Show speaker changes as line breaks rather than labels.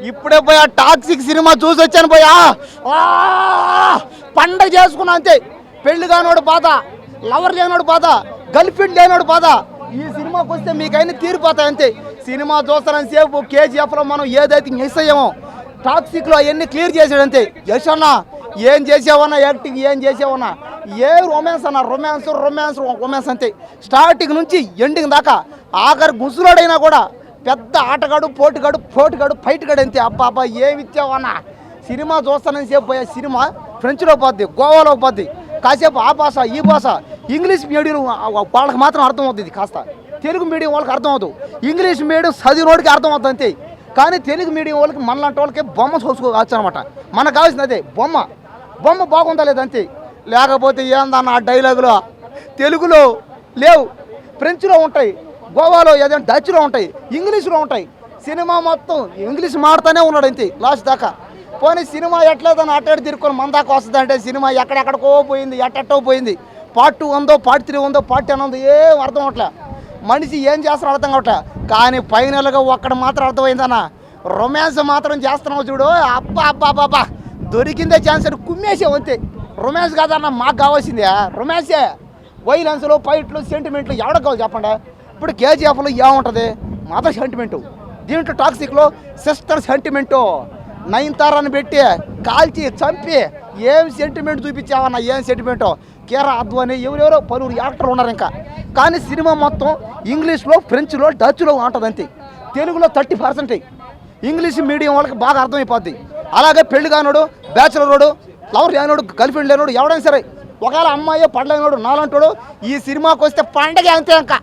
ఇప్పుడే పోయి ఆ టాక్సిక్ సినిమా చూసి వచ్చాను పోయా. పండగ చేసుకున్నా అంతే. పెళ్లి కానివాడు బాధ, లవర్ లేనివాడు బాధ, గర్ల్ ఫ్రెండ్ లేనివాడు బాధ. ఈ సినిమాకి వస్తే మీకైనా తీరిపోతాయి అంతే. సినిమా చూస్తానని సేపు కేజీఎఫ్లో మనం ఏదైతే మిస్ అయ్యామో టాక్సిక్లో అవన్నీ క్లియర్ చేసాడు అంతే. యశ్ అన్న ఏం చేసావన్నా, యాక్టింగ్ ఏం చేసావన్నా, ఏ రొమాన్స్ అన్న, రొమాన్స్ రొమాన్స్ రొమాన్స్ అంతే. స్టార్టింగ్ నుంచి ఎండింగ్ దాకా. ఆఖరి ముసులాడైనా కూడా పెద్ద ఆటగాడు, పోటుగాడు ఫైట్ గాడు అంతే. అబ్బా అబ్బా ఏమి ఇచ్చావన్నా. సినిమా చూస్తానని సేపు పోయే సినిమా ఫ్రెంచ్లో పోద్ది, గోవాలో పోద్ది, కాసేపు ఆ భాష ఈ భాష. ఇంగ్లీష్ మీడియం వాళ్ళకి మాత్రం అర్థమవుతుంది కాస్త, తెలుగు మీడియం వాళ్ళకి అర్థమవుతుంది. ఇంగ్లీష్ మీడియం చదివినోడికి అర్థమవుతుంది అంతే. కానీ తెలుగు మీడియం వాళ్ళకి మనలాంటి వాళ్ళకి బొమ్మ చూసుకోవచ్చు అనమాట. మనకు కావాల్సింది అదే, బొమ్మ బాగుందా లేదంతే. లేకపోతే ఏందన్న ఆ డైలాగులో తెలుగులో లేవు, ఫ్రెంచ్లో ఉంటాయి, గోవాలో ఏదైనా డచ్లో ఉంటాయి, ఇంగ్లీష్లో ఉంటాయి. సినిమా మొత్తం ఇంగ్లీష్ మాడుతూనే ఉన్నాడు అంతే లాస్ట్ దాకా. పోనీ సినిమా ఎట్లేదని అట్టడి తిరుక్కొని మన దాకా వస్తుంది అంటే సినిమా ఎక్కడెక్కడికో పోయింది, ఎట్టెట్టో పోయింది. పార్ట్ 2 ఉందో, పార్ట్ 3 ఉందో, పార్ట్ 10 ఉందో, ఏం అర్థం అవట్లే. మనిషి ఏం చేస్తారో అర్థం కావట్లే. కానీ ఫైనల్గా ఒక్కడ మాత్రం అర్థమైందన్న, రొమాన్స్ మాత్రం చేస్తున్నావు చూడు. అబ్బా దొరికిందే ఛాన్స్ అని కుమ్మేసావు అంతే. రొమాన్స్ కాదన్న మాకు కావాల్సిందే రొమాన్సే. వైలెన్స్లు, ఫైట్లు, సెంటిమెంట్లు ఎవడకు కావాలి చెప్పండి. ఇప్పుడు కేజీఎఫ్లో ఏముంటుంది, మదర్ సెంటిమెంటు. దీంట్లో టాక్సిక్లో సిస్టర్ సెంటిమెంటు. నయనతారని పెట్టి కాల్చి చంపి ఏం సెంటిమెంట్ చూపించావన్న, ఏం సెంటిమెంటో. కేరా అద్వాని ఎవరెవరో పలువురు యాక్టర్లు ఉన్నారు ఇంకా. కానీ సినిమా మొత్తం ఇంగ్లీష్లో, ఫ్రెంచ్లో, డచ్లో ఉంటుంది అంతే. తెలుగులో 30%. ఇంగ్లీష్ మీడియం వాళ్ళకి బాగా అర్థమైపోద్ది. అలాగే పెళ్లి కానోడు, బ్యాచులర్ రోడు, లవర్ లేనోడు, గర్ల్ ఫ్రెండ్ లేనోడు ఎవడైనా సరే, ఒకవేళ అమ్మాయి పడలేనోడు నాలంటోడు ఈ సినిమాకి వస్తే పండగ అంతే ఇంకా.